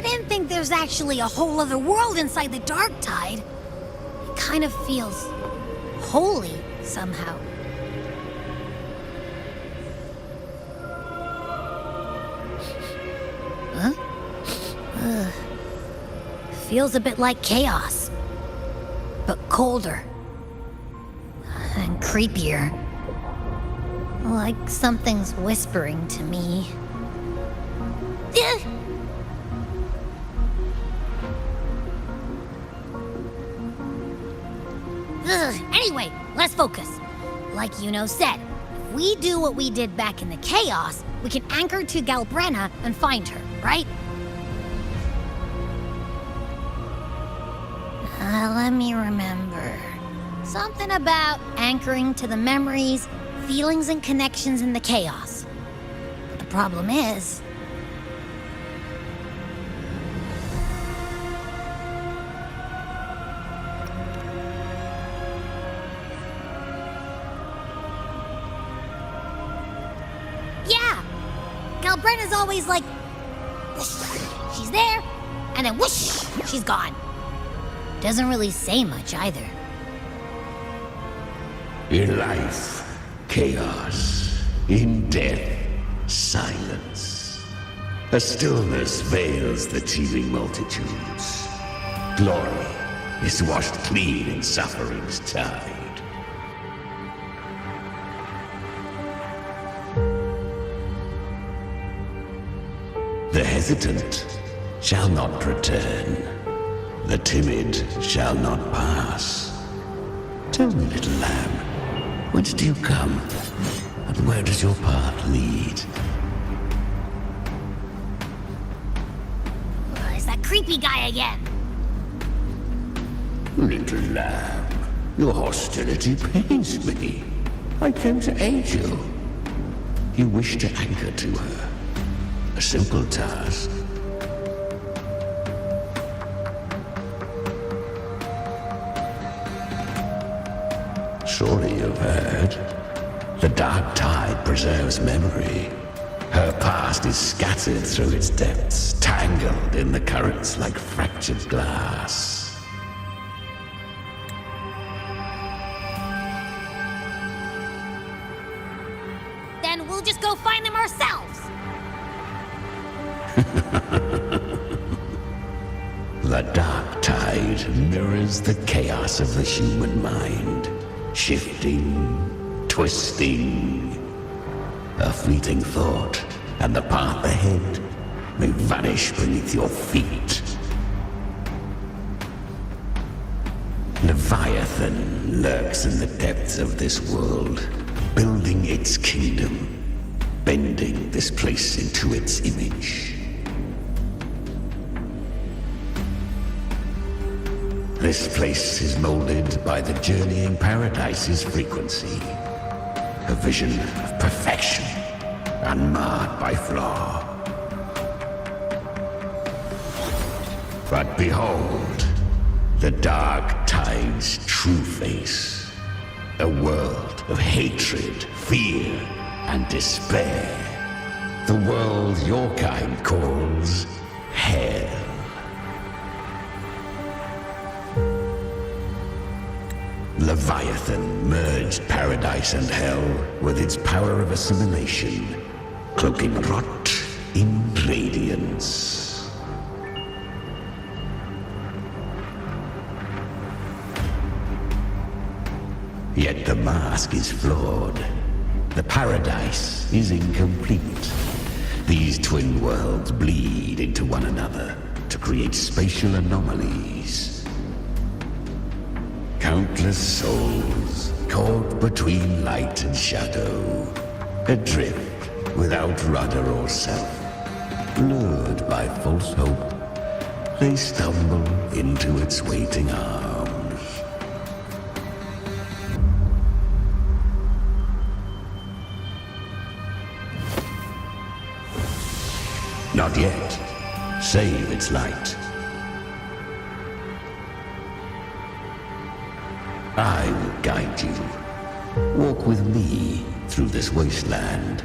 I didn't think there's actually a whole other world inside the Dark Tide. It kind of feels holy somehow. Huh? Ugh. Feels a bit like chaos, but colder and creepier. Like something's whispering to me. Anyway, let's focus. Like Yuno said, if we do what we did back in the chaos, we can anchor to Galbrenna and find her, right? Let me remember. Something about anchoring to the memories, feelings, and connections in the chaos. But the problem is... yeah! Galbrenna's always like... whoosh, she's there, and then whoosh, she's gone. Doesn't really say much either. In life, chaos. In death, silence. A stillness veils the teeming multitudes. Glory is washed clean in suffering's tide. The hesitant shall not return. The timid shall not pass. Tell me, little lamb, whence do you come? And where does your path lead? It's that creepy guy again. Little lamb, your hostility pains me. I came to aid you. You wish to anchor to her. A simple task. Surely you've heard. The Dark Tide preserves memory. Her past is scattered through its depths, tangled in the currents like fractured glass. Then we'll just go find them ourselves. The Dark Tide mirrors the chaos of the human mind. Shifting, twisting. A fleeting thought, and the path ahead may vanish beneath your feet. Leviathan lurks in the depths of this world, building its kingdom, bending this place into its image. This place is molded by the journeying paradise's frequency. A vision of perfection, unmarred by flaw. But behold, the Dark Tide's true face. A world of hatred, fear, and despair. The world your kind calls hell. Leviathan merged paradise and hell with its power of assimilation, cloaking rot in radiance. Yet the mask is flawed. The paradise is incomplete. These twin worlds bleed into one another to create spatial anomalies. Countless souls caught between light and shadow, adrift without rudder or self, lured by false hope, they stumble into its waiting arms. Not yet, save its light. I will guide you. Walk with me through this wasteland.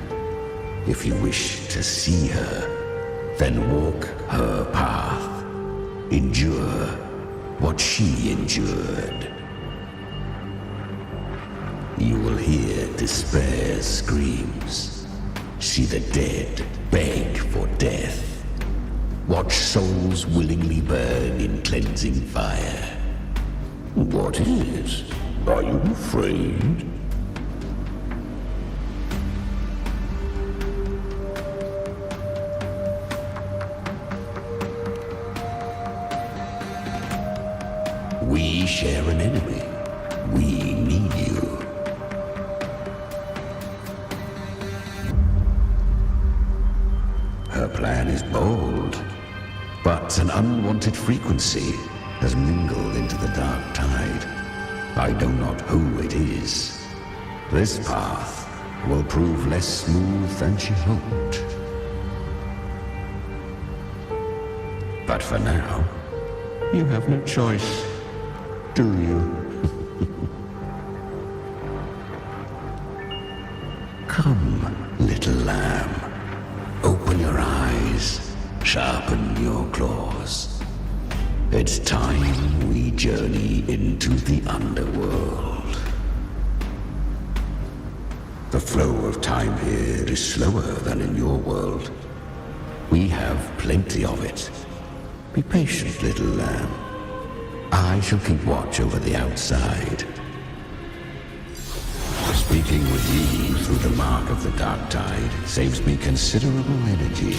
If you wish to see her, then walk her path. Endure what she endured. You will hear despair's screams, see the dead beg for death, watch souls willingly burn in cleansing fire. What is it? Are you afraid? We share an enemy. We need you. Her plan is bold, but an unwanted frequency has mingled into the dark tide. I know not who it is. This path will prove less smooth than she hoped. But for now, you have no choice, do you? Come, little lamb. Open your eyes, sharpen your claws. It's time we journey into the underworld. The flow of time here is slower than in your world. We have plenty of it. Be patient, little lamb. I shall keep watch over the outside. Speaking with you through the mark of the dark tide saves me considerable energy.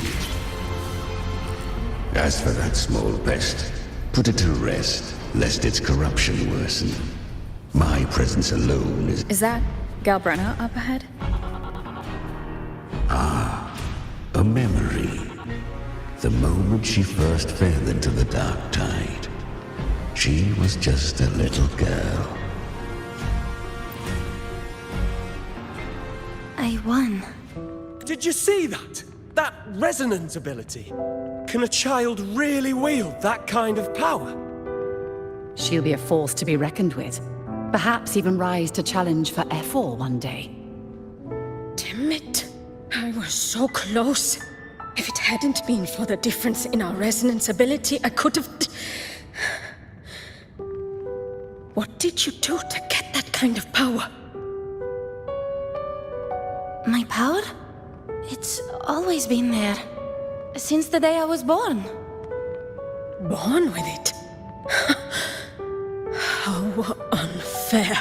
As for that small pest, put it to rest, lest its corruption worsen. My presence alone is... Is that Galbrenna up ahead? a memory. The moment she first fell into the dark tide, she was just a little girl. I won. Did you see that? That resonance ability. Can a child really wield that kind of power? She'll be a force to be reckoned with. Perhaps even rise to challenge for F4 one day. Damn it. I was so close. If it hadn't been for the difference in our resonance ability, I could have... What did you do to get that kind of power? My power? It's always been there. Since the day I was born. Born with it? How unfair.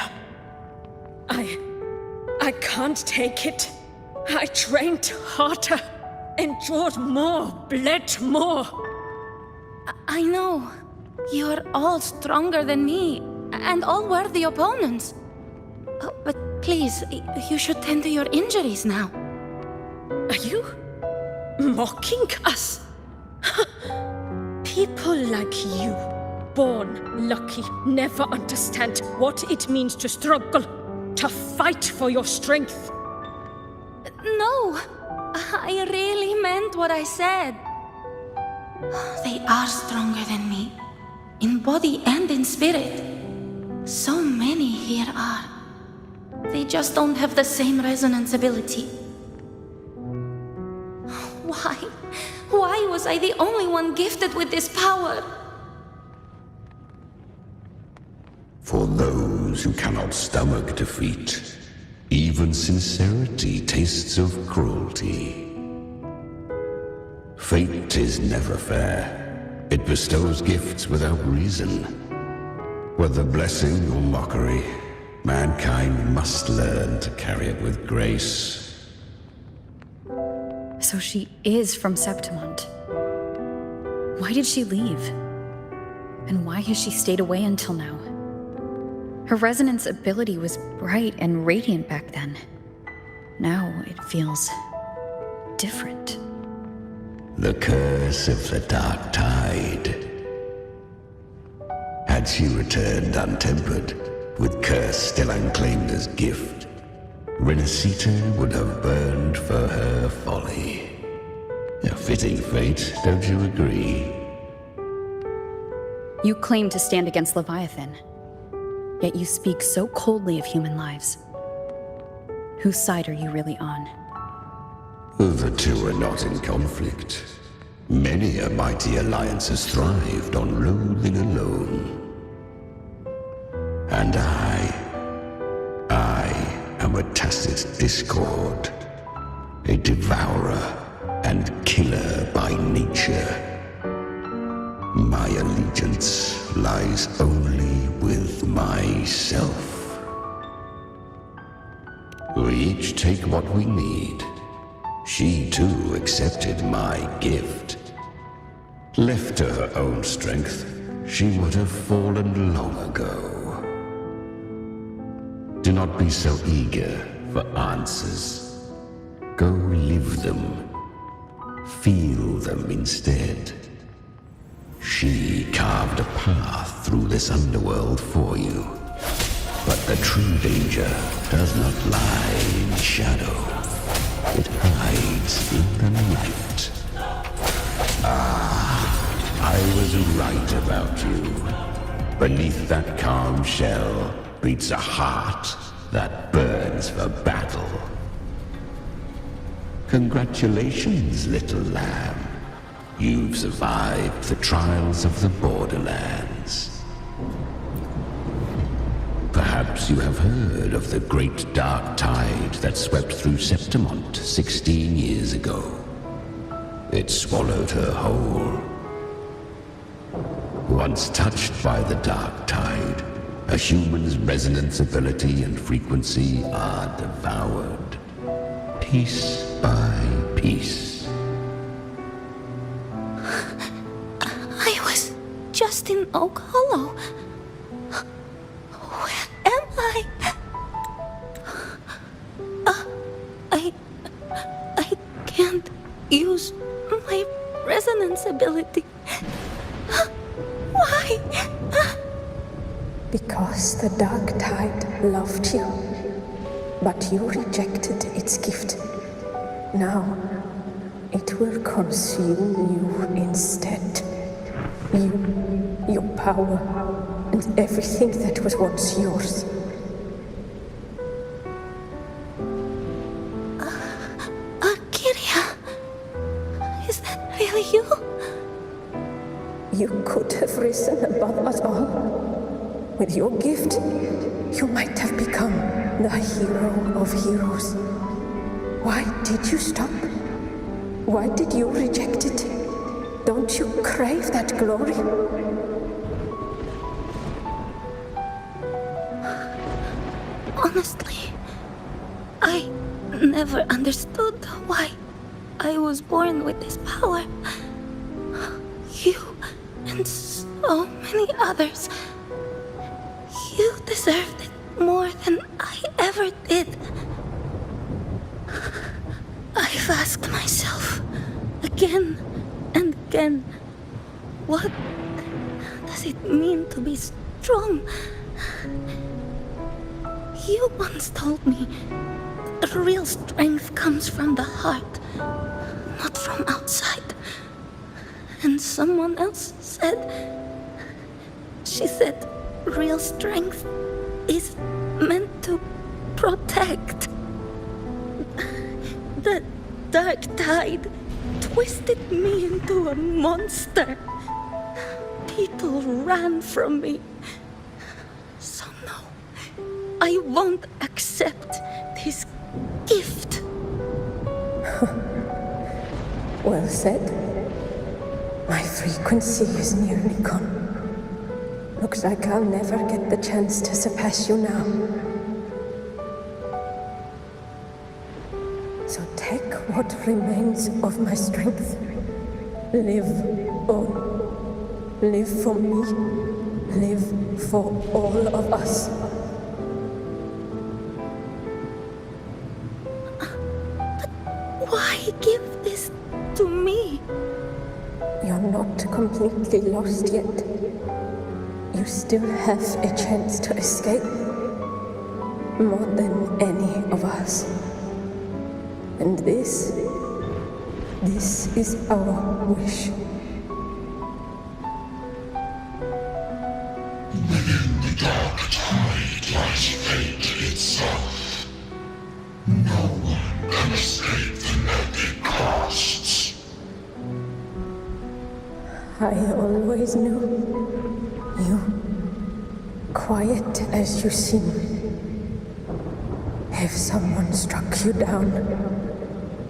I can't take it. I trained harder, endured more, bled more. I know. You're all stronger than me, and all worthy opponents. Oh, but please, you should tend to your injuries now. Are you mocking us? People like you, born lucky, never understand what it means to struggle, to fight for your strength. No, I really meant what I said. They are stronger than me, in body and in spirit. So many here are. They just don't have the same resonance ability. Why? Why was I the only one gifted with this power? For those who cannot stomach defeat, even sincerity tastes of cruelty. Fate is never fair. It bestows gifts without reason. Whether blessing or mockery, mankind must learn to carry it with grace. So she is from Septimont. Why did she leave? And why has she stayed away until now? Her resonance ability was bright and radiant back then. Now it feels different. The curse of the dark tide. Had she returned untempered, with curse still unclaimed as gift, Renacita would have burned for her folly. A fitting fate, don't you agree? You claim to stand against Leviathan, yet you speak so coldly of human lives. Whose side are you really on? The two are not in conflict. Many a mighty alliance has thrived on loathing alone. And I am a tacit discord, a devourer and killer by nature. My allegiance lies only with myself. We each take what we need. She too accepted my gift. Left to her own strength, she would have fallen long ago. Do not be so eager for answers. Go live them. Feel them instead. She carved a path through this underworld for you. But the true danger does not lie in shadow. It hides in the night. I was right about you. Beneath that calm shell beats a heart that burns for battle. Congratulations, little lamb. You've survived the trials of the borderlands. Perhaps you have heard of the great dark tide that swept through Septimont 16 years ago. It swallowed her whole. Once touched by the dark tide, a human's resonance ability and frequency are devoured, piece by piece. I was just in Oak Hollow. Where am I? I can't use my resonance ability. Why? Because the dark tide loved you, but you rejected its gift. Now, it will consume you instead. You, your power, and everything that was once yours. Kyria, is that really you? You could have risen above us all. With your gift, you might have become the hero of heroes. Why did you stop? Why did you reject it? Don't you crave that glory? Honestly, I never understood why I was born with this power. You and so many others, you deserved it more than I ever did. I've asked myself again and again, what does it mean to be strong? You once told me that real strength comes from the heart, not from outside. And someone else said, she said, real strength is meant to protect. The dark tide twisted me into a monster. People ran from me. So no, I won't accept this gift. Well said. My frequency is nearly gone. Looks like I'll never get the chance to surpass you now. So take what remains of my strength. Live on. Live for me. Live for all of us. Why give this to me? You're not completely lost yet. You still have a chance to escape. More than any of us. And this is our wish. Within the dark tide lies fate itself. No one can escape the net it casts. I always knew you, quiet as you seem. If someone struck you down,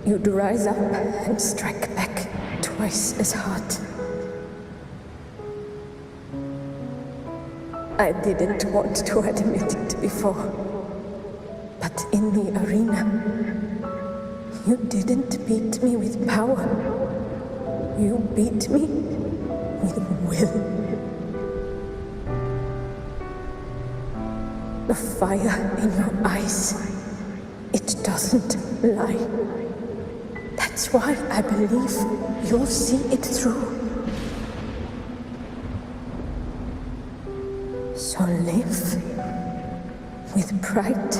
you'd rise up and strike back twice as hard. I didn't want to admit it before, but in the arena, you didn't beat me with power. You beat me with will. The fire in your eyes, it doesn't lie. That's why I believe you'll see it through. So live with pride,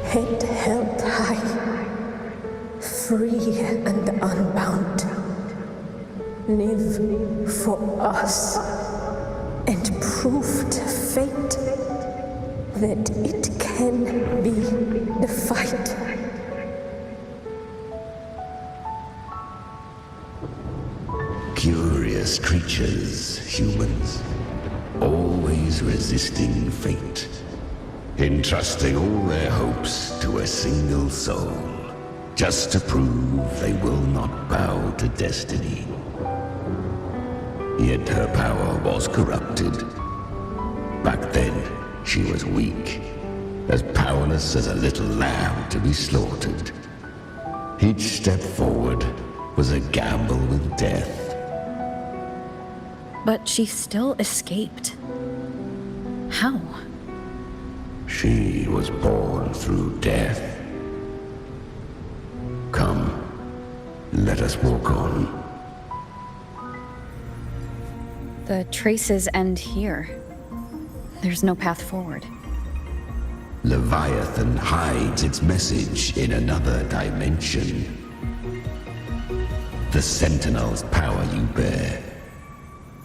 head held high, free and unbound. Live for us and prove to fate that it can be defied. Curious creatures, humans, always resisting fate, entrusting all their hopes to a single soul, just to prove they will not bow to destiny. Yet her power was corrupted. Back then, she was weak, as powerless as a little lamb to be slaughtered. Each step forward was a gamble with death. But she still escaped. How? She was born through death. Come, let us walk on. The traces end here. There's no path forward. Leviathan hides its message in another dimension. The Sentinel's power you bear.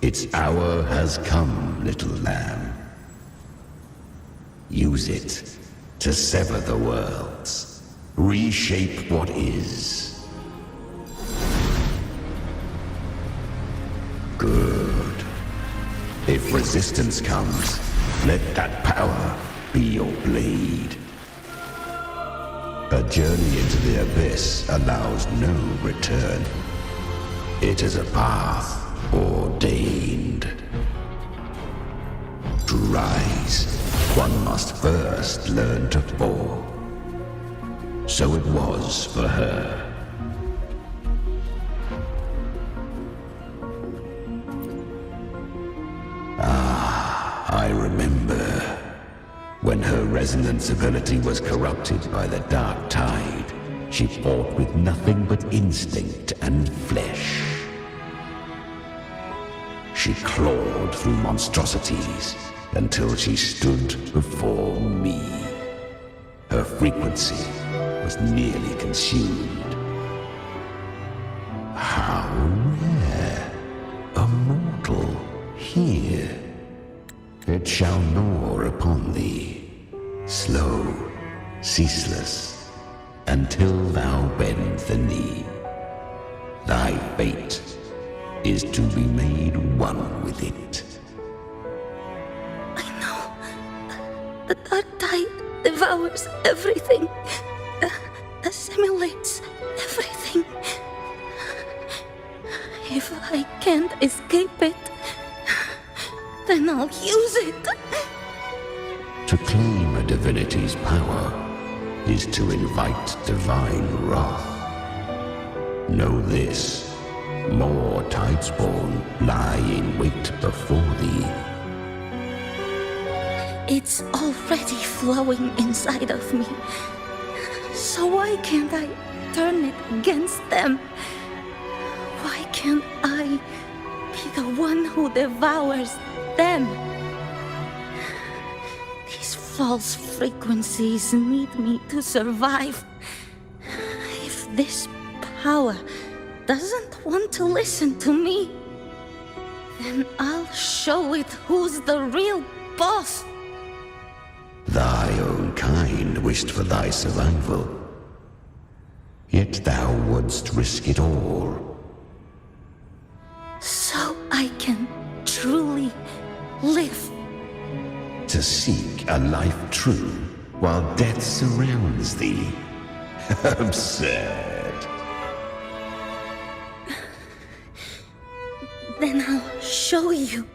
Its hour has come, little lamb. Use it to sever the worlds, reshape what is. Good. If resistance comes, let that power be your blade. A journey into the abyss allows no return. It is a path ordained. To rise, one must first learn to fall. So it was for her. I remember when her resonance ability was corrupted by the dark tide. She fought with nothing but instinct and flesh. She clawed through monstrosities until she stood before me. Her frequency was nearly consumed. How rare! A mortal here. It shall gnaw upon thee, slow, ceaseless, until thou bend the knee. Thy fate is to be made one with it. I know. The dark tide devours everything, assimilates everything. If I can't escape it, then I'll use it. To claim a divinity's power is to invite divine wrath. Know this, more tidespawn lie in wait before thee. It's already flowing inside of me. So why can't I turn it against them? Why can't I be the one who devours them? These false frequencies need me to survive. If this power doesn't want to listen to me, then I'll show it who's the real boss. Thy own kind wished for thy survival, yet thou wouldst risk it all. So I can truly live. To seek a life true while death surrounds thee. Absurd. Then I'll show you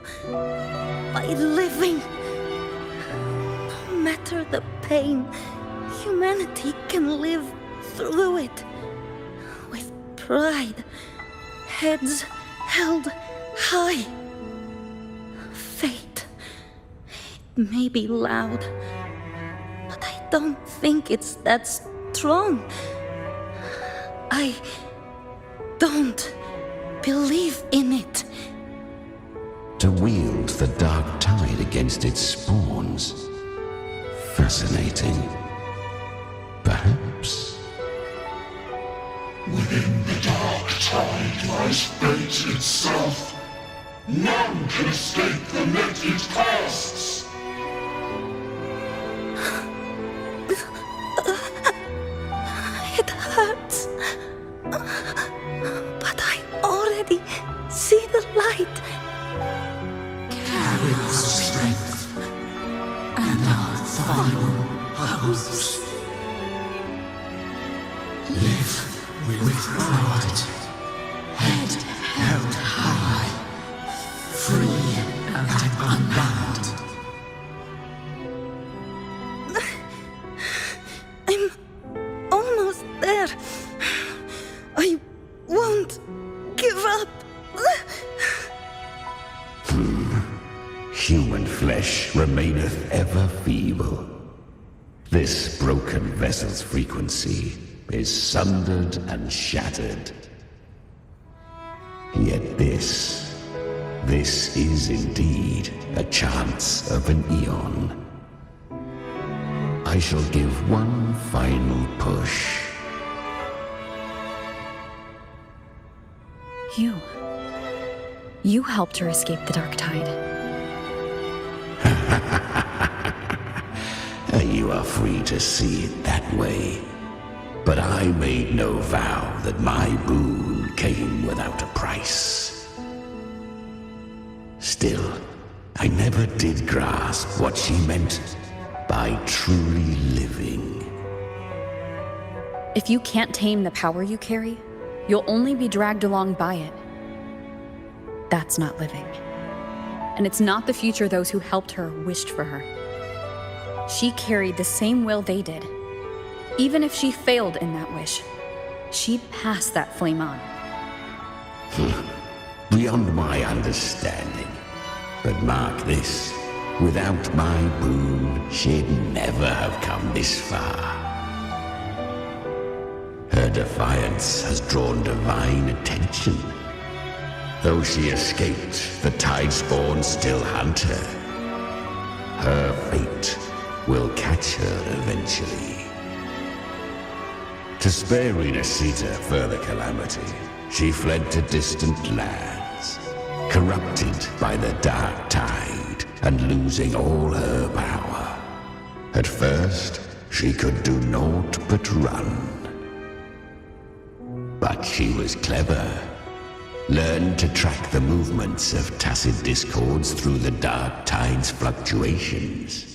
by living. No matter the pain, humanity can live through it with pride, heads held high. Fate, it may be loud, but I don't think it's that strong. I don't believe in it. To wield the dark tide against its spawns. Fascinating. Perhaps. Within the dark tide lies fate itself. None can escape the net it casts. It hurts. But I already see the light. Carry the strength and our final hopes. Live with pride, head held high, free and unbound. I'm almost there. I won't give up. Human flesh remaineth ever feeble. This broken vessel's frequency is sundered and shattered. Yet this is indeed a chance of an eon. I shall give one final push. You helped her escape the dark tide. You are free to see it that way. But I made no vow that my boon came without a price. Still, I never did grasp what she meant by truly living. If you can't tame the power you carry, you'll only be dragged along by it. That's not living. And it's not the future those who helped her wished for her. She carried the same will they did. Even if she failed in that wish, she'd pass that flame on. Beyond my understanding. But mark this, without my boon, she'd never have come this far. Her defiance has drawn divine attention. Though she escaped, the Tidespawn still hunt her. Her fate will catch her eventually. To spare Renasita further calamity, she fled to distant lands, corrupted by the dark tide and losing all her power. At first, she could do naught but run. But she was clever. Learned to track the movements of tacit discords through the dark tide's fluctuations.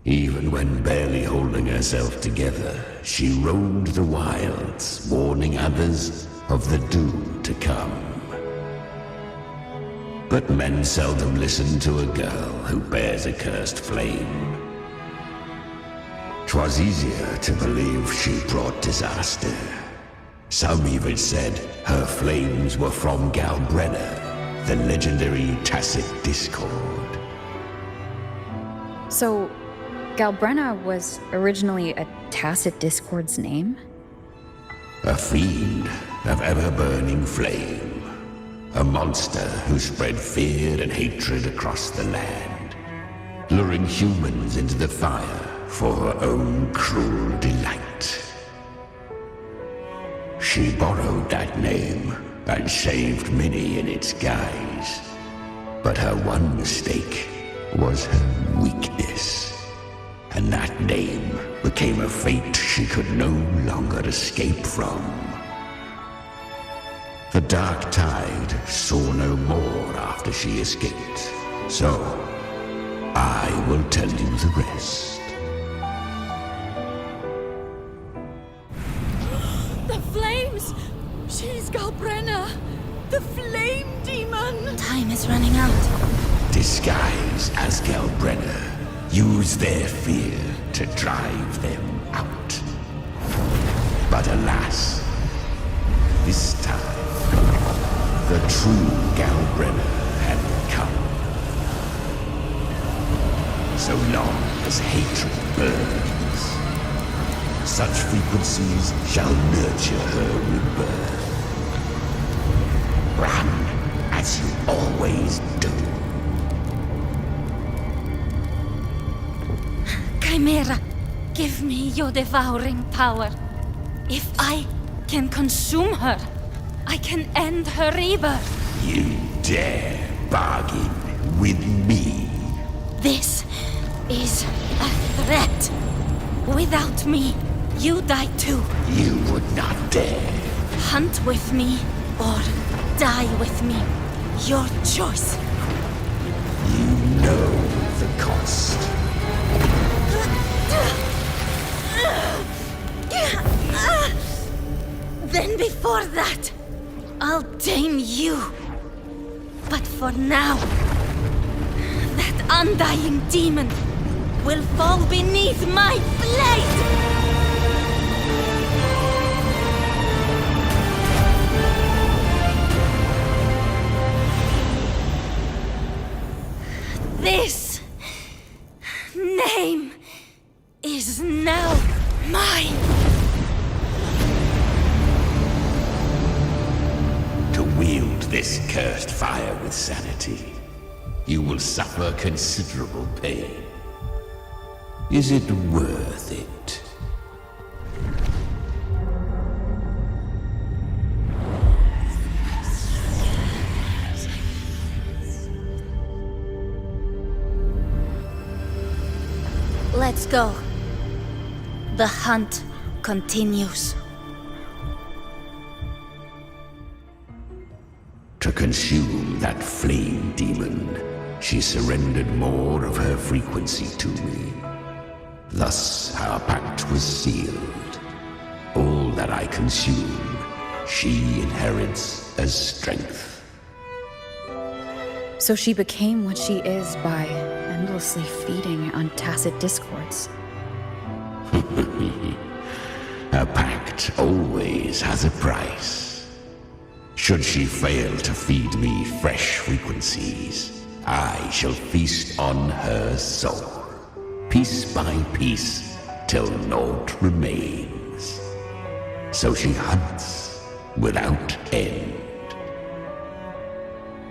Even when barely holding herself together, she roamed the wilds, warning others of the doom to come. But men seldom listen to a girl who bears a cursed flame. 'Twas easier to believe she brought disaster. Some even said her flames were from Galbrenna, the legendary tacit discord. So, Galbrenna was originally a tacit discord's name? A fiend of ever-burning flame. A monster who spread fear and hatred across the land, luring humans into the fire for her own cruel delight. She borrowed that name and saved many in its guise. But her one mistake was her weakness. And that name became a fate she could no longer escape from. The Dark Tide saw no more after she escaped, so I will tell you the rest. The flames! She's Galbrenna! The flame demon! Time is running out. Disguise as Galbrenna. Use their fear to drive them out. But alas, this time, the true Galbrenna had come. So long as hatred burns, such frequencies shall nurture her rebirth. Run as you always do. Chimera, give me your devouring power. If I can consume her, I can end her rebirth. You dare bargain with me? This is a threat. Without me, you die too. You would not dare. Hunt with me or die with me. Your choice. You know the cost. Then before that, I'll tame you. But for now, that undying demon will fall beneath my blade! This name is now mine. To wield this cursed fire with sanity, you will suffer considerable pain. Is it worth it? Let's go. The hunt continues. To consume that flame demon, she surrendered more of her frequency to me. Thus our pact was sealed. All that I consume, she inherits as strength. So she became what she is by endlessly feeding on tacit discords. A pact always has a price. Should she fail to feed me fresh frequencies, I shall feast on her soul, piece by piece, till naught remains. So she hunts without end.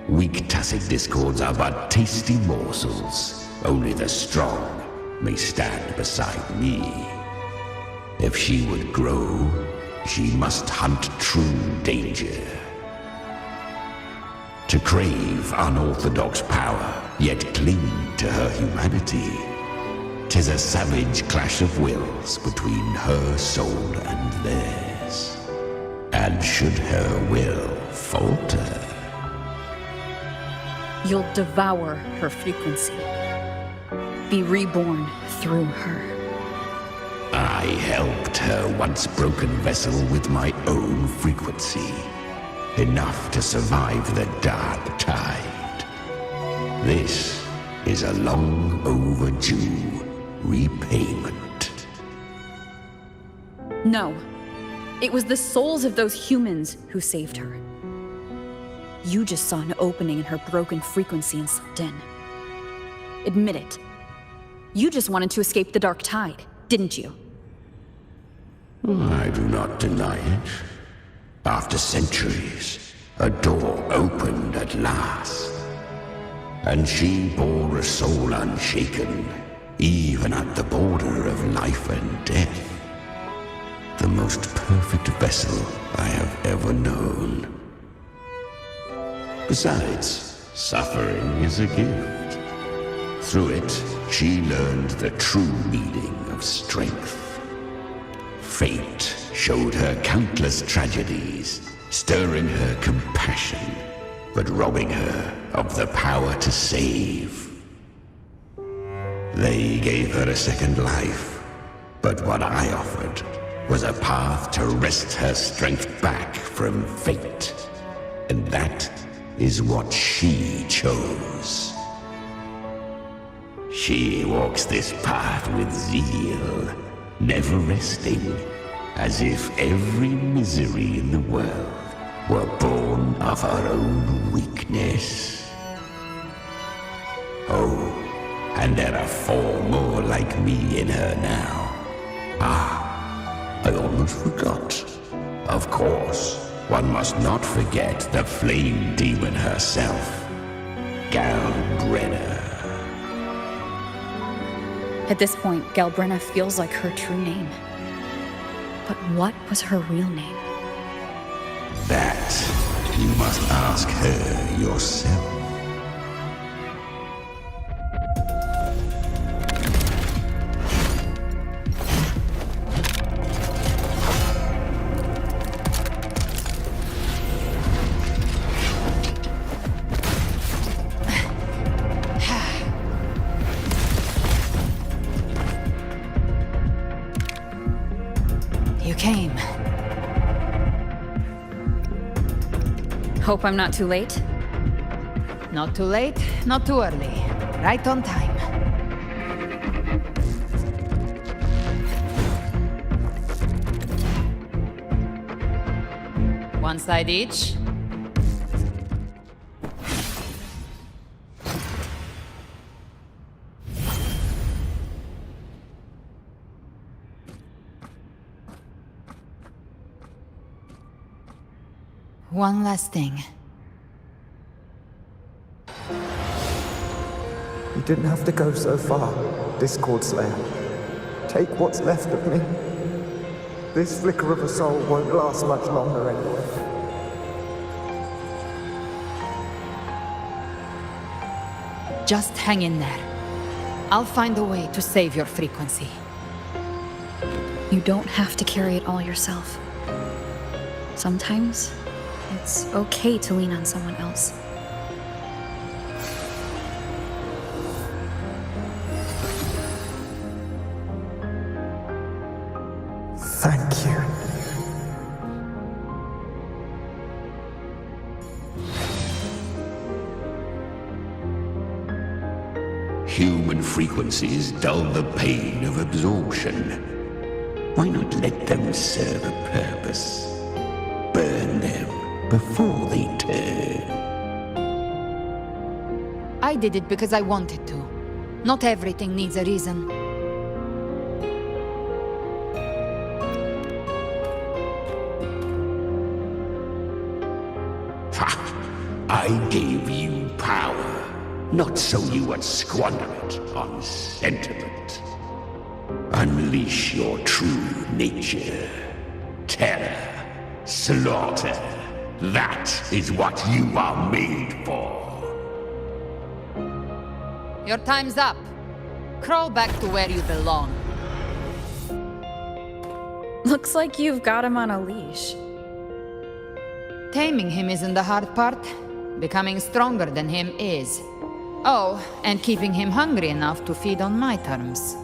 Weak tacit discords are but tasty morsels. Only the strong may stand beside me. If she would grow, she must hunt true danger. To crave unorthodox power, yet cling to her humanity, 'tis a savage clash of wills between her soul and theirs. And should her will falter, You'll devour her frequency. Be reborn through her. I helped her once broken vessel with my own frequency. Enough to survive the Dark Tide. This is a long overdue repayment. No. It was the souls of those humans who saved her. You just saw an opening in her broken frequency and slipped in. Admit it. You just wanted to escape the Dark Tide, didn't you? I do not deny it. After centuries, a door opened at last. And she bore a soul unshaken, even at the border of life and death. The most perfect vessel I have ever known. Besides, suffering is a gift. Through it, she learned the true meaning of strength. Fate showed her countless tragedies, stirring her compassion, but robbing her of the power to save. They gave her a second life, but what I offered was a path to wrest her strength back from fate. And that is what she chose. She walks this path with zeal, never resting, as if every misery in the world were born of her own weakness. Oh, and there are 4 more like me in her now. I almost forgot. Of course, one must not forget the flame demon herself, Galbrenna. At this point, Galbrenna feels like her true name. But what was her real name? That you must ask her yourself. You came. Hope I'm not too late? Not too late, not too early. Right on time. One side each. One last thing. You didn't have to go so far, Discord Slayer. Take what's left of me. This flicker of a soul won't last much longer anyway. Just hang in there. I'll find a way to save your frequency. You don't have to carry it all yourself. Sometimes, it's okay to lean on someone else. Thank you. Human frequencies dull the pain of absorption. Why not let them serve a purpose? Burn them before they turn. I did it because I wanted to. Not everything needs a reason. Ha! I gave you power, not so you would squander it on sentiment. Unleash your true nature. Terror. Slaughter. That is what you are made for. Your time's up. Crawl back to where you belong. Looks like you've got him on a leash. Taming him isn't the hard part. Becoming stronger than him is. Oh, and keeping him hungry enough to feed on my terms.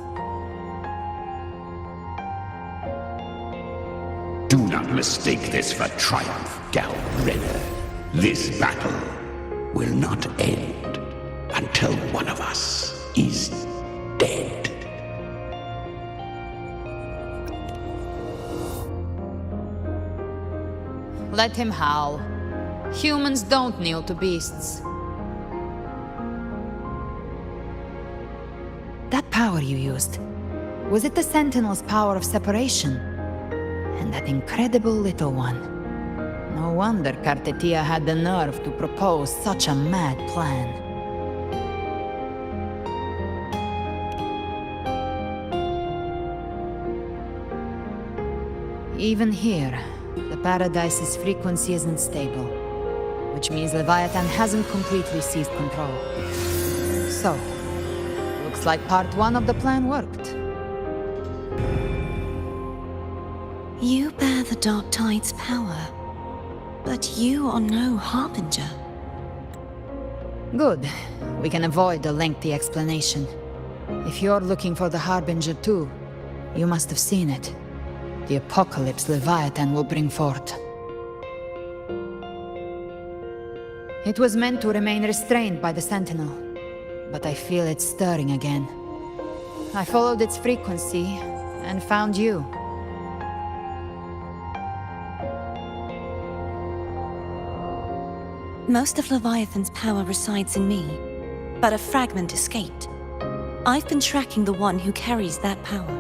Do not mistake this for triumph, Galbrenna. This battle will not end until one of us is dead. Let him howl. Humans don't kneel to beasts. That power you used, was it the Sentinel's power of separation? And that incredible little one. No wonder Kartetia had the nerve to propose such a mad plan. Even here, the Paradise's frequency isn't stable, which means Leviathan hasn't completely seized control. So, looks like part 1 of the plan worked. You bear the Dark Tide's power. But you are no harbinger. Good. We can avoid a lengthy explanation. If you're looking for the Harbinger too, you must have seen it. The apocalypse Leviathan will bring forth. It was meant to remain restrained by the Sentinel, but I feel it stirring again. I followed its frequency and found you. Most of Leviathan's power resides in me, but a fragment escaped. I've been tracking the one who carries that power.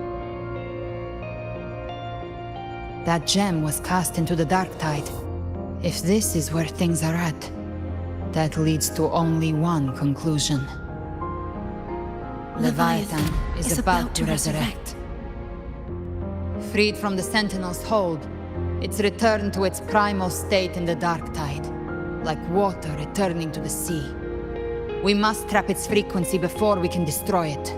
That gem was cast into the Dark Tide. If this is where things are at, that leads to only one conclusion. Leviathan is about to resurrect. Freed from the Sentinel's hold, it's returned to its primal state in the Dark Tide, like water returning to the sea. We must trap its frequency before we can destroy it.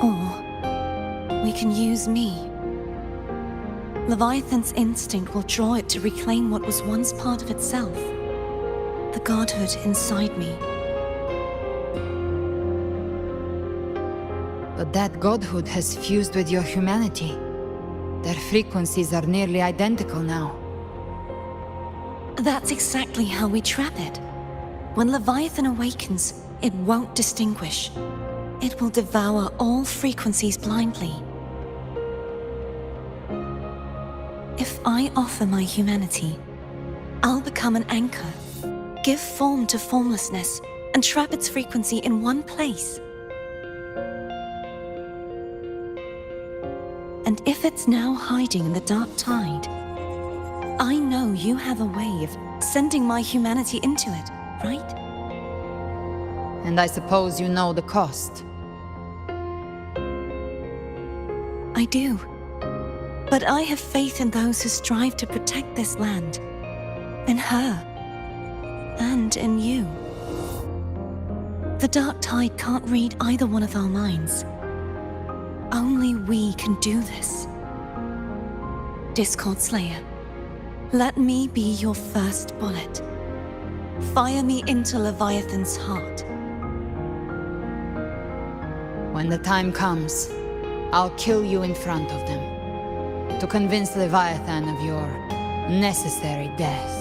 Or we can use me. Leviathan's instinct will draw it to reclaim what was once part of itself. The godhood inside me. But that godhood has fused with your humanity. Their frequencies are nearly identical now. That's exactly how we trap it. When Leviathan awakens, it won't distinguish. It will devour all frequencies blindly. If I offer my humanity, I'll become an anchor, give form to formlessness, and trap its frequency in one place. And if it's now hiding in the Dark Tide, I know you have a way of sending my humanity into it, right? And I suppose you know the cost. I do. But I have faith in those who strive to protect this land. In her. And in you. The Dark Tide can't read either one of our minds. Only we can do this. Discord Slayer, let me be your first bullet. Fire me into Leviathan's heart. When the time comes, I'll kill you in front of them. To convince Leviathan of your necessary death.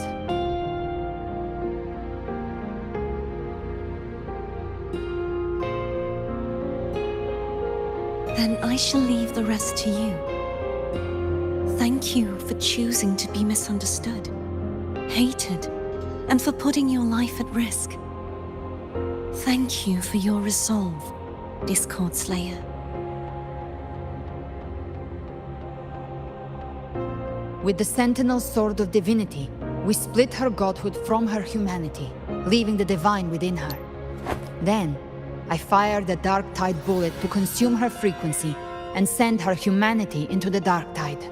Then I shall leave the rest to you. Thank you for choosing to be misunderstood, hated, and for putting your life at risk. Thank you for your resolve, Discord Slayer. With the Sentinel's Sword of Divinity, we split her godhood from her humanity, leaving the divine within her. Then, I fired a Dark Tide bullet to consume her frequency and send her humanity into the Dark Tide.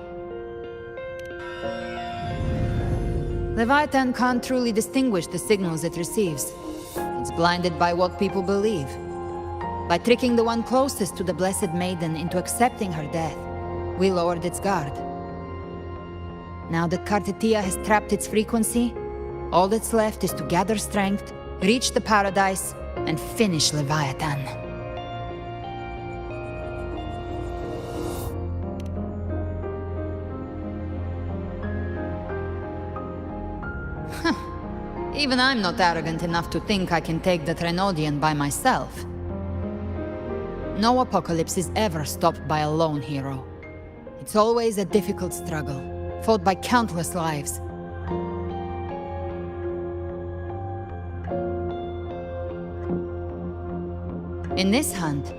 Leviathan can't truly distinguish the signals it receives. It's blinded by what people believe. By tricking the one closest to the Blessed Maiden into accepting her death, we lowered its guard. Now that Kartetia has trapped its frequency, all that's left is to gather strength, reach the paradise, and finish Leviathan. Even I'm not arrogant enough to think I can take the Trenodian by myself. No apocalypse is ever stopped by a lone hero. It's always a difficult struggle, fought by countless lives. In this hunt,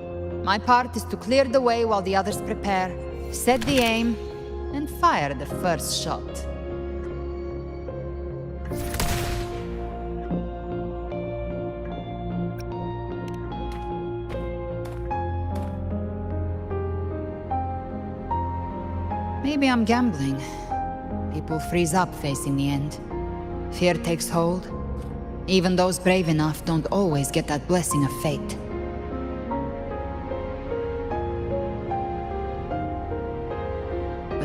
my part is to clear the way while the others prepare, set the aim, and fire the first shot. Maybe I'm gambling. People freeze up facing the end. Fear takes hold. Even those brave enough don't always get that blessing of fate.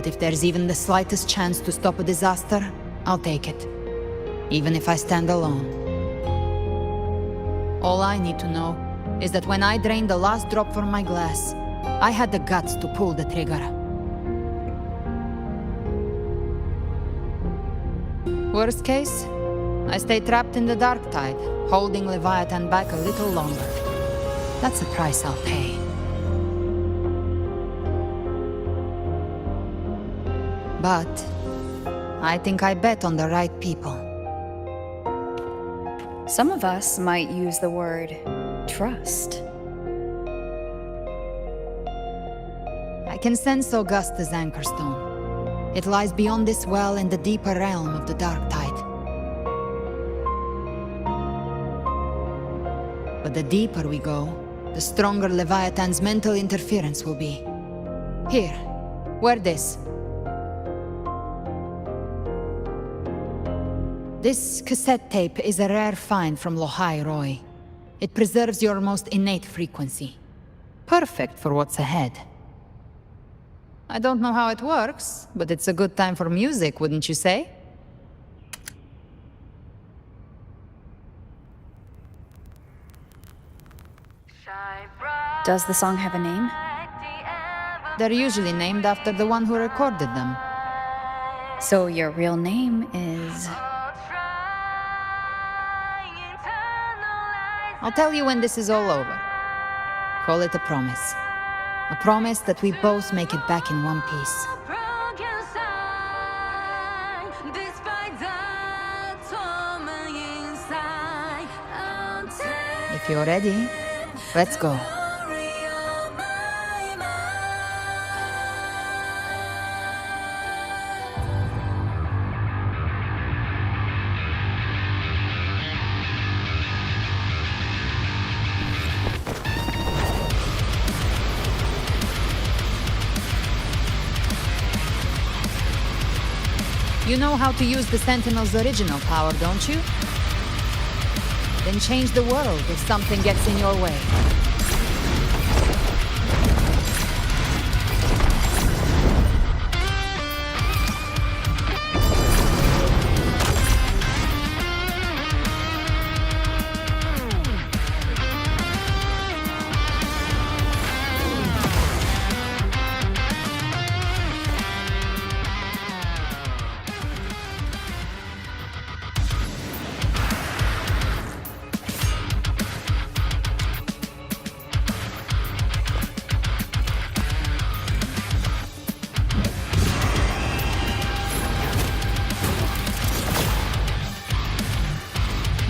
But if there's even the slightest chance to stop a disaster, I'll take it. Even if I stand alone. All I need to know is that when I drained the last drop from my glass, I had the guts to pull the trigger. Worst case, I stay trapped in the dark tide, holding Leviathan back a little longer. That's the price I'll pay. But I think I bet on the right people. Some of us might use the word trust. I can sense Augusta's anchorstone. It lies beyond this well in the deeper realm of the dark tide. But the deeper we go, the stronger Leviathan's mental interference will be. Here, wear this. This cassette tape is a rare find from Lohai Roy. It preserves your most innate frequency. Perfect for what's ahead. I don't know how it works, but it's a good time for music, wouldn't you say? Does the song have a name? They're usually named after the one who recorded them. So your real name is... I'll tell you when this is all over. Call it a promise. A promise that we both make it back in one piece. If you're ready, let's go. You know how to use the Sentinel's original power, don't you? Then change the world if something gets in your way.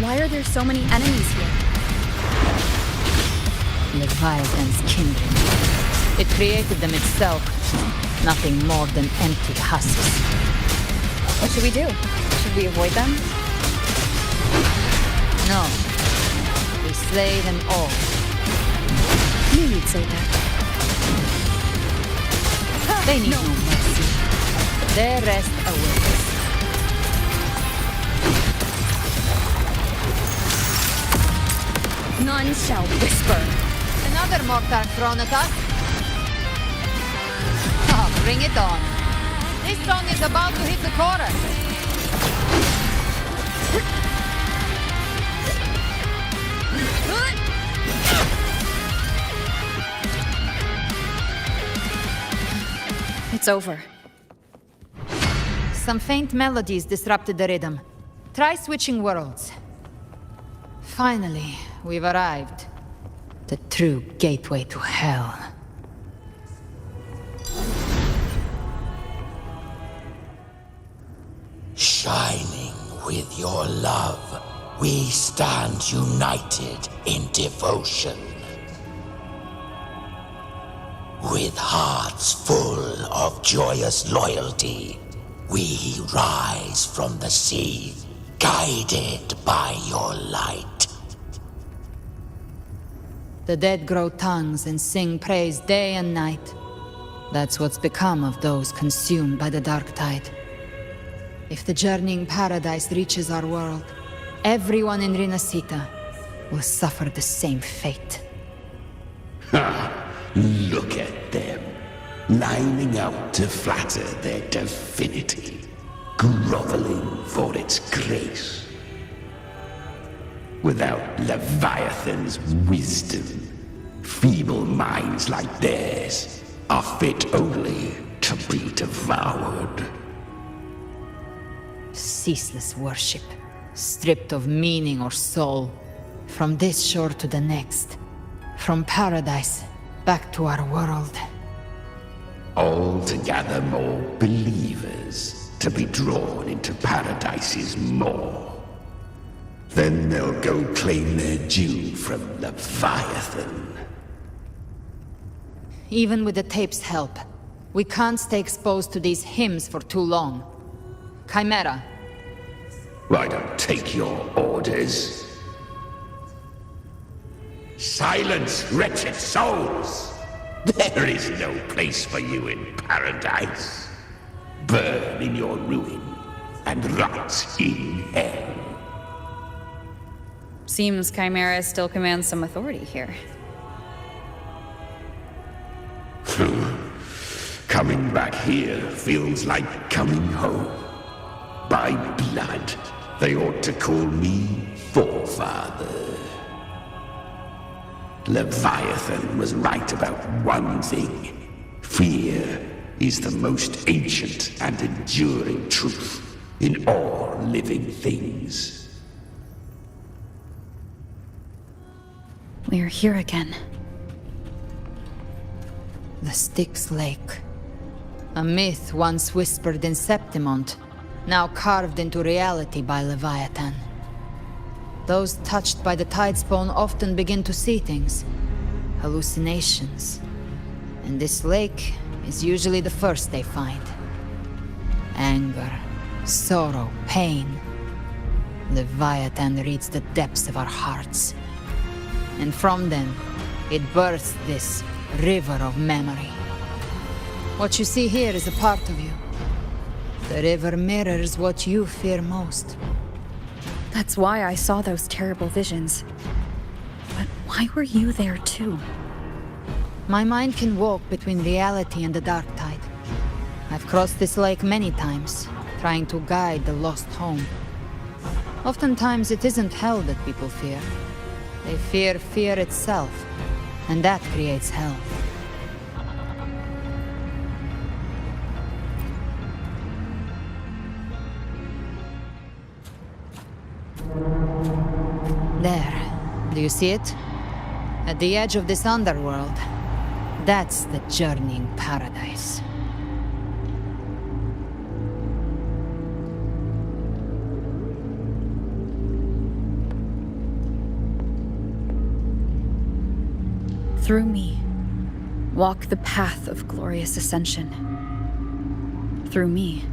Why are there so many enemies here? Leviathan's kindred. It created them itself. Nothing more than empty husks. What should we do? Should we avoid them? No. We slay them all. Knew you'd say that. They need no mercy. Their rest awaits. None shall whisper. Another mortar thrown at us. Oh, bring it on. This song is about to hit the chorus. It's over. Some faint melodies disrupted the rhythm. Try switching worlds. Finally, we've arrived. The true gateway to hell. Shining with your love, we stand united in devotion. With hearts full of joyous loyalty, we rise from the sea, guided by your light. The dead grow tongues and sing praise day and night. That's what's become of those consumed by the dark tide. If the journeying paradise reaches our world, everyone in Rinasita will suffer the same fate. Ha! Look at them. lining up to flatter their divinity, groveling for its grace. Without Leviathan's wisdom, feeble minds like theirs are fit only to be devoured. Ceaseless worship, stripped of meaning or soul, from this shore to the next, from paradise back to our world. All to gather more believers to be drawn into Paradise's maw. Then they'll go claim their due from Leviathan. Even with the tape's help, we can't stay exposed to these hymns for too long. Chimera. I don't take your orders. Silence, wretched souls! There is no place for you in Paradise. Burn in your ruin and rot in hell. Seems Chimera still commands some authority here. Coming back here feels like coming home. By blood, they ought to call me Forefather. Leviathan was right about one thing. Fear is the most ancient and enduring truth in all living things. We're here again. The Styx Lake. A myth once whispered in Septimont, now carved into reality by Leviathan. Those touched by the Tidespawn often begin to see things. Hallucinations. And this lake is usually the first they find. Anger, sorrow, pain. Leviathan reads the depths of our hearts. And from them, it births this river of memory. What you see here is a part of you. The river mirrors what you fear most. That's why I saw those terrible visions. But why were you there too? My mind can walk between reality and the dark tide. I've crossed this lake many times, trying to guide the lost home. Oftentimes it isn't hell that people fear. They fear fear itself, and that creates hell. There. Do you see it? At the edge of this underworld. That's the journeying paradise. Through me, walk the path of glorious ascension. Through me,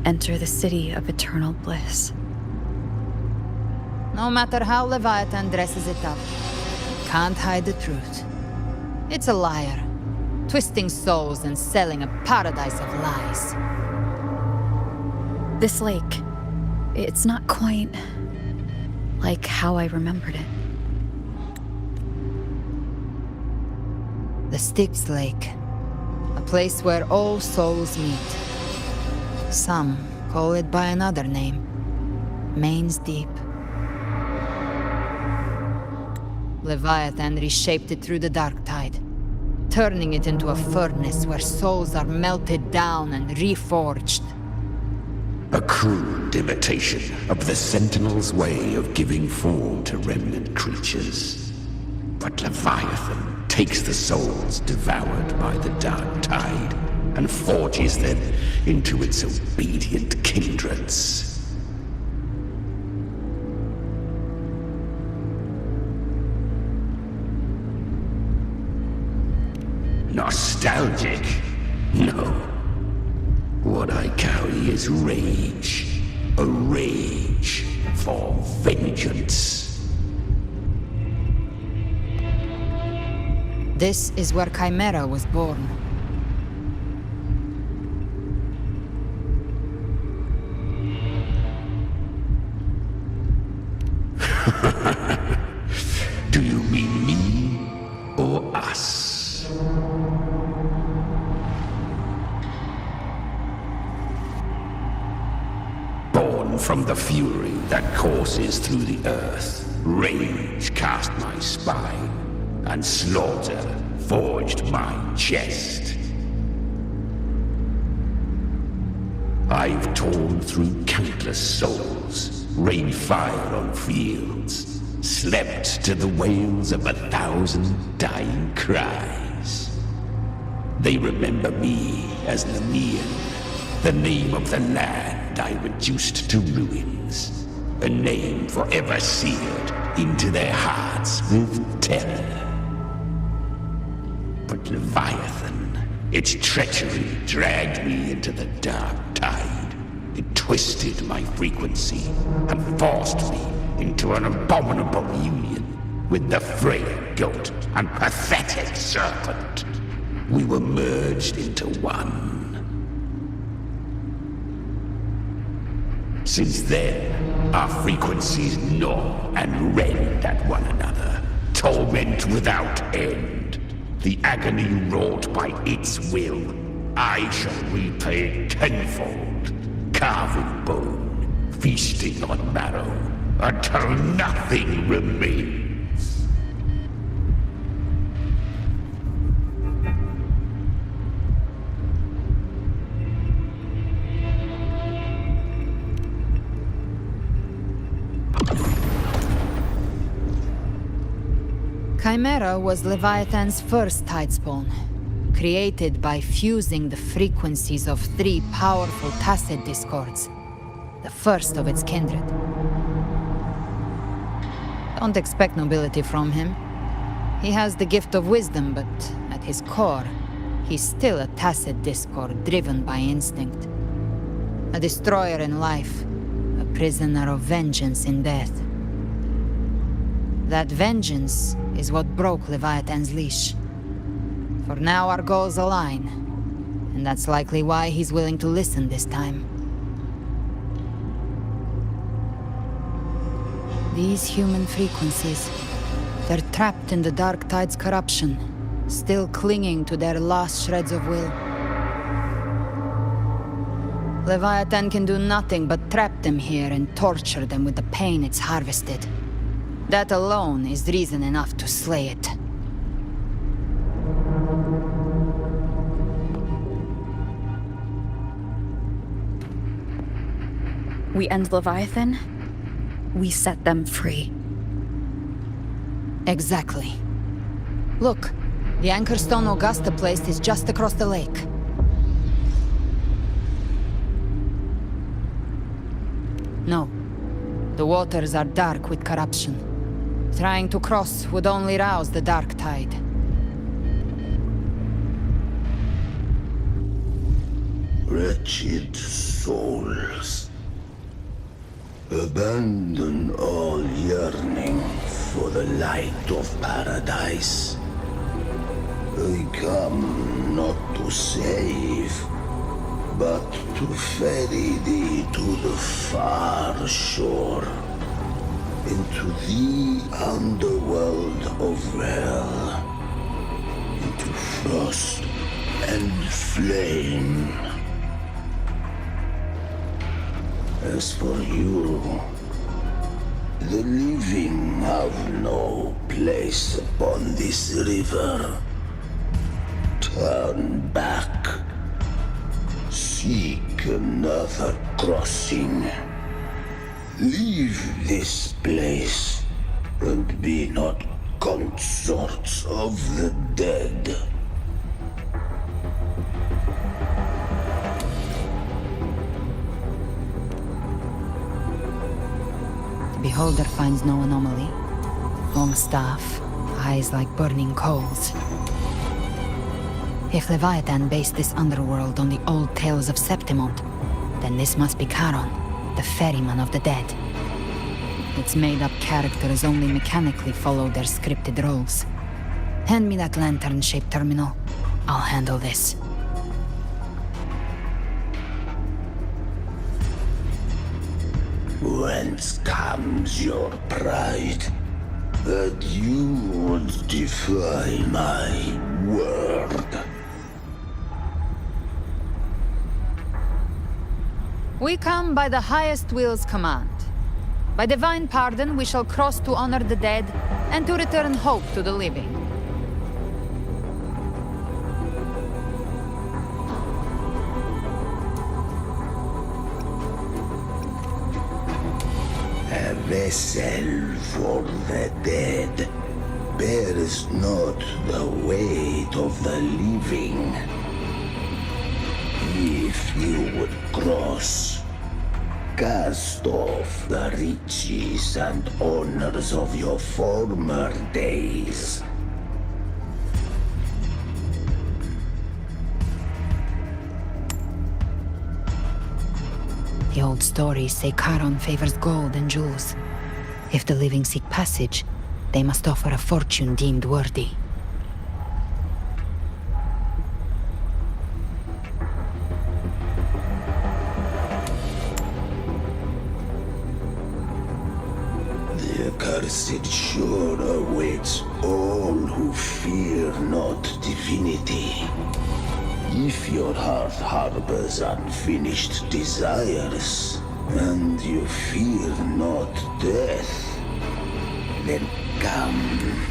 enter the city of eternal bliss. No matter how Leviathan dresses it up, can't hide the truth. It's a liar, twisting souls and selling a paradise of lies. This lake, it's not quite like how I remembered it. The Styx Lake, a place where all souls meet. Some call it by another name, Main's Deep. Leviathan reshaped it through the dark tide, turning it into a furnace where souls are melted down and reforged. A crude imitation of the Sentinel's way of giving form to remnant creatures. But Leviathan takes the souls devoured by the dark tide and forges them into its obedient kindreds. Nostalgic? No. What I carry is rage. A rage for vengeance. This is where Chimera was born. Do you mean me or us? Born from the fury that courses through the earth, rage cast my spine, and slaughter forged my chest. I've torn through countless souls, rained fire on fields, slept to the wails of 1,000 dying cries. They remember me as Nemean, the name of the land I reduced to ruins, a name forever seared into their hearts with terror. But Leviathan, its treachery dragged me into the dark tide. It twisted my frequency and forced me into an abominable union with the frail goat and pathetic serpent. We were merged into one. Since then, our frequencies gnaw and rend at one another, torment without end. The agony wrought by its will, I shall repay tenfold, carving bone, feasting on marrow, until nothing remains. Chimera was Leviathan's first tidespawn, created by fusing the frequencies of 3 powerful tacit discords, the first of its kindred. Don't expect nobility from him. He has the gift of wisdom, but at his core, he's still a tacit discord driven by instinct. A destroyer in life, a prisoner of vengeance in death. That vengeance is what broke Leviathan's leash. For now our goals align, and that's likely why he's willing to listen this time. These human frequencies, they're trapped in the Dark Tide's corruption, still clinging to their last shreds of will. Leviathan can do nothing but trap them here and torture them with the pain it's harvested. That alone is reason enough to slay it. We end Leviathan, we set them free. Exactly. Look, the Anchorstone Augusta place is just across the lake. No. The waters are dark with corruption. Trying to cross would only rouse the Dark Tide. Wretched souls, abandon all yearning for the light of paradise. I come not to save, but to ferry thee to the far shore, into the underworld of hell, into frost and flame. As for you, the living have no place upon this river. Turn back. Seek another crossing. Leave this place, and be not consorts of the dead. The beholder finds no anomaly. Long staff, eyes like burning coals. If Leviathan based this underworld on the old tales of Septimont, then this must be Charon, the ferryman of the dead. Its made-up characters only mechanically follow their scripted roles. Hand me that lantern-shaped terminal. I'll handle this. Whence comes your pride that you would defy my word? We come by the highest will's command. By divine pardon, we shall cross to honor the dead and to return hope to the living. A vessel for the dead bears not the weight of the living. If you would cross, cast off the riches and honors of your former days. The old stories say Charon favors gold and jewels. If the living seek passage, they must offer a fortune deemed worthy. The accursed sure awaits all who fear not divinity. If your heart harbors unfinished desires, and you fear not death, then come,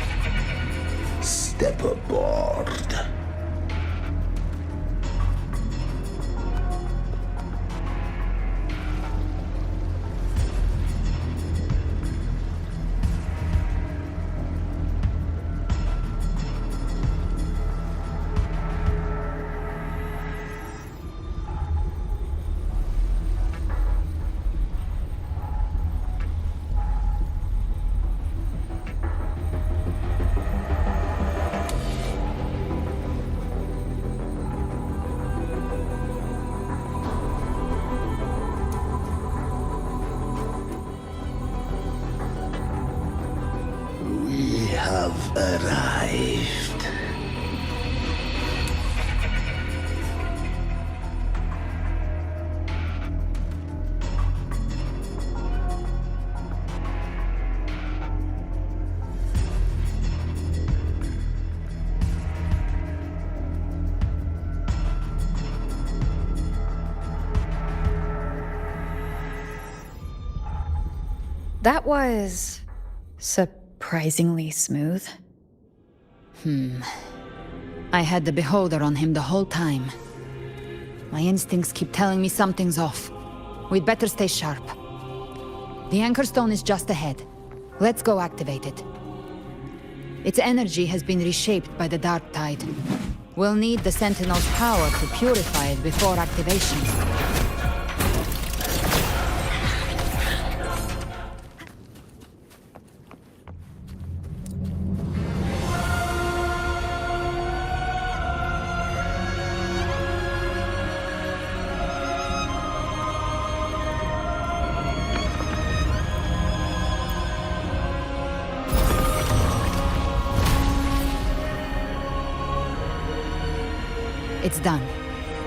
step aboard. We have arrived. That was surprisingly smooth. I had the beholder on him the whole time. My instincts keep telling me something's off. We'd better stay sharp. The Anchor Stone is just ahead. Let's go activate it. Its energy has been reshaped by the Dark Tide. We'll need the Sentinel's power to purify it before activation. It's done.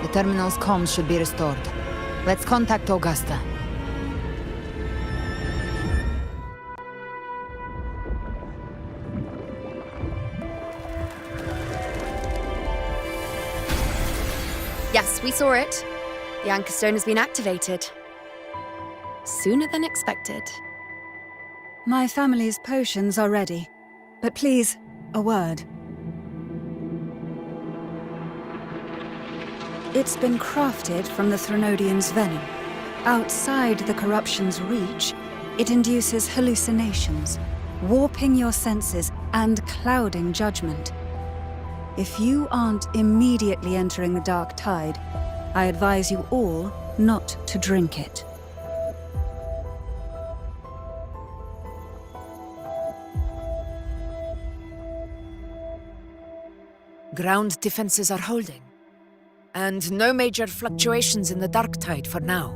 The terminal's comms should be restored. Let's contact Augusta. Yes, we saw it. The Anchor Stone has been activated. Sooner than expected. My family's potions are ready. But please, a word. It's been crafted from the Threnodian's venom. Outside the corruption's reach, it induces hallucinations, warping your senses and clouding judgment. If you aren't immediately entering the Dark Tide, I advise you all not to drink it. Ground defenses are holding. And no major fluctuations in the Dark Tide for now.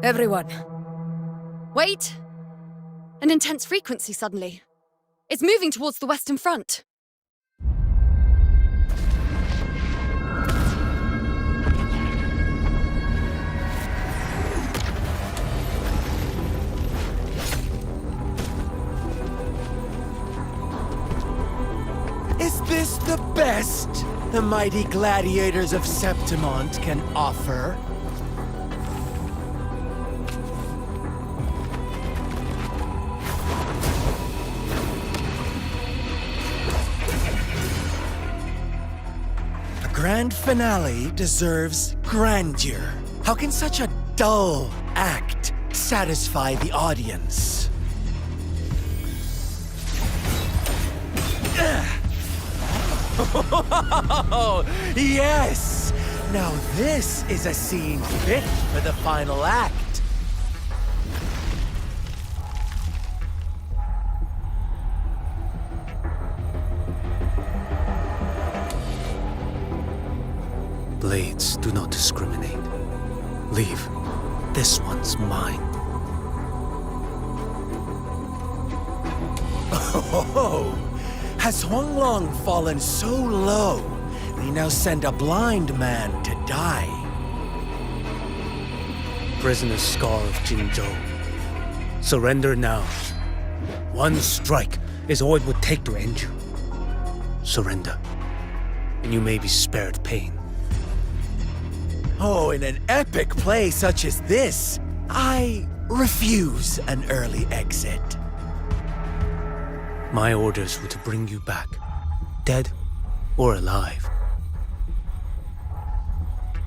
Everyone. Wait! An intense frequency suddenly. It's moving towards the Western Front. Is this the best the mighty gladiators of Septimont can offer? A grand finale deserves grandeur. How can such a dull act satisfy the audience? Oh, yes! Now this is a scene fit for the final act. Blades do not discriminate. Leave. This one's mine. Oh, has Huanglong fallen so low, they now send a blind man to die? Prisoner Scar of Jinzhou. Surrender now. One strike is all it would take to end you. Surrender, and you may be spared pain. Oh, in an epic play such as this, I refuse an early exit. My orders were to bring you back, dead or alive.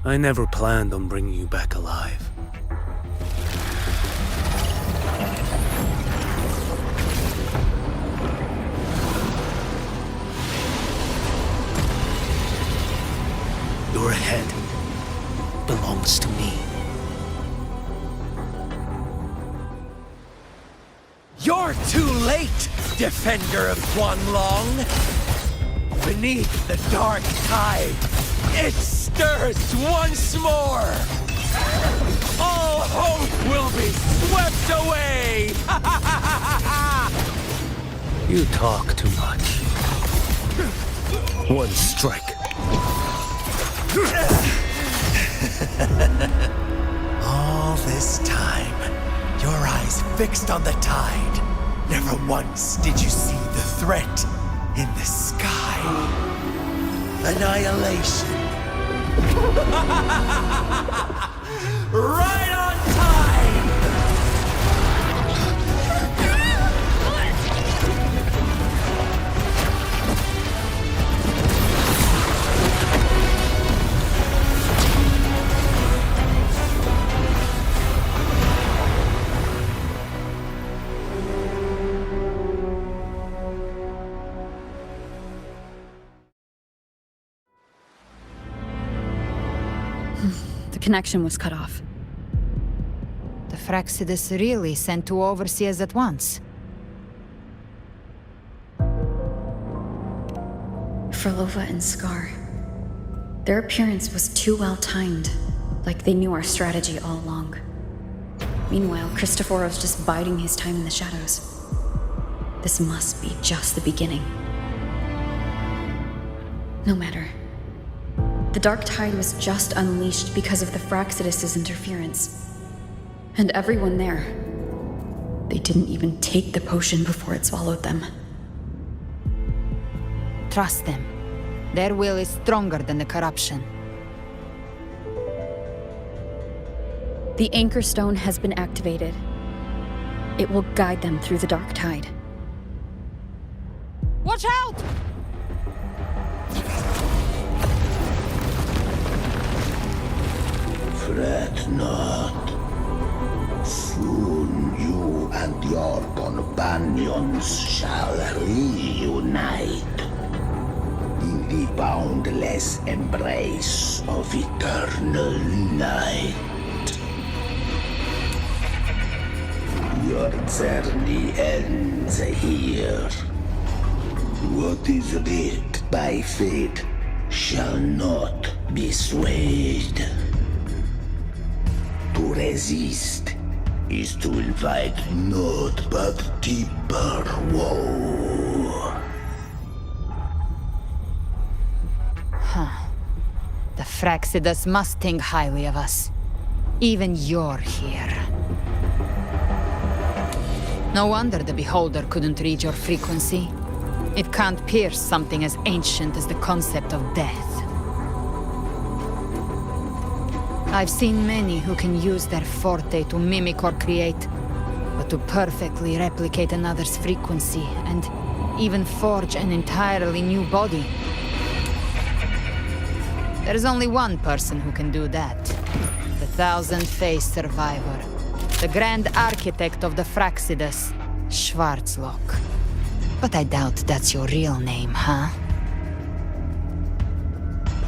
I never planned on bringing you back alive. Your head belongs to me. You're too late, defender of Huanglong! Beneath the dark tide, it stirs once more! All hope will be swept away! You talk too much. One strike. All this time, your eyes fixed on the tide. Never once did you see the threat in the sky. Annihilation. Right on time! The connection was cut off. The Fraxidus really sent two overseers at once. Frolova and Scar. Their appearance was too well timed, like they knew our strategy all along. Meanwhile, Christophorov's just biding his time in the shadows. This must be just the beginning. No matter. The dark tide was just unleashed because of the Fraxidus' interference. And everyone there, they didn't even take the potion before it swallowed them. Trust them. Their will is stronger than the corruption. The Anchor Stone has been activated. It will guide them through the dark tide. Watch out! Fret not. Soon you and your companions shall reunite in the boundless embrace of eternal night. Your journey ends here. What is writ by fate shall not be swayed. To resist is to invite naught but deeper woe. Huh. The Fraxidus must think highly of us. Even you're here. No wonder the Beholder couldn't read your frequency. It can't pierce something as ancient as the concept of death. I've seen many who can use their forte to mimic or create, but to perfectly replicate another's frequency and even forge an entirely new body. There's only one person who can do that. The thousand-faced survivor. The grand architect of the Fraxidus, Schwarzlock. But I doubt that's your real name, huh?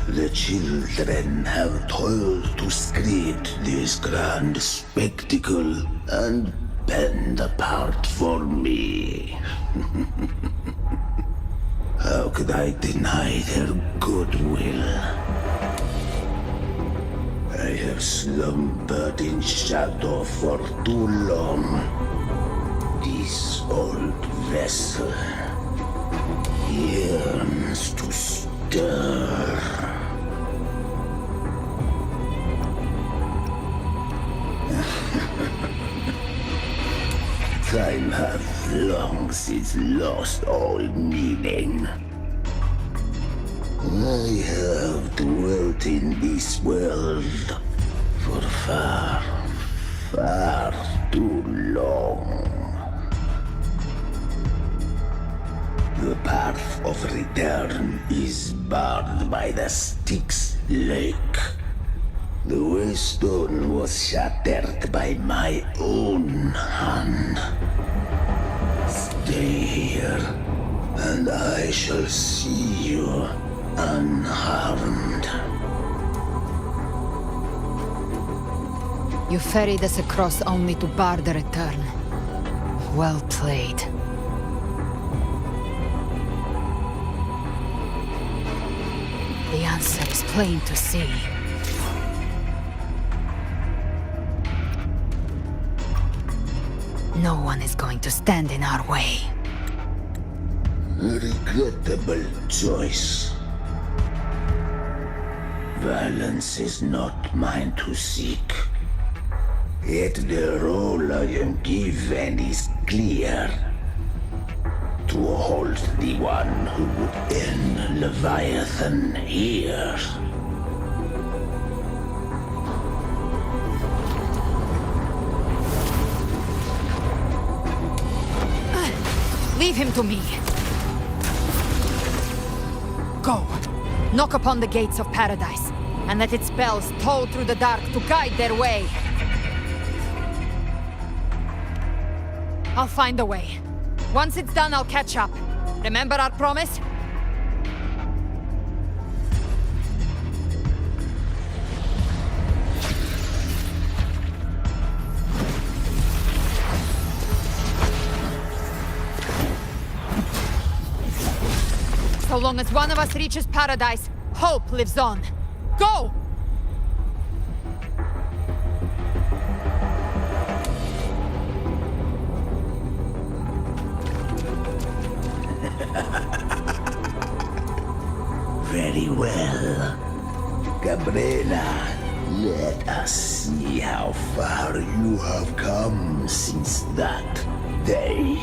The children have toiled to create this grand spectacle and bend apart for me. How could I deny their goodwill? I have slumbered in shadow for too long. This old vessel yearns to stir. Time hath long since lost all meaning. I have dwelt in this world for far, far too long. The path of return is barred by the Styx Lake. The waystone was shattered by my own hand. Stay here, and I shall see you unharmed. You ferried us across only to bar the return. Well played. The answer is plain to see. No one is going to stand in our way. A regrettable choice. Violence is not mine to seek. Yet the role I am given is clear. To hold the one who would end Leviathan here. Leave him to me. Go. Knock upon the gates of paradise, and let its bells toll through the dark to guide their way. I'll find a way. Once it's done, I'll catch up. Remember our promise? So long as one of us reaches paradise, hope lives on. Go! Very well. Gabriela, let us see how far you have come since that day.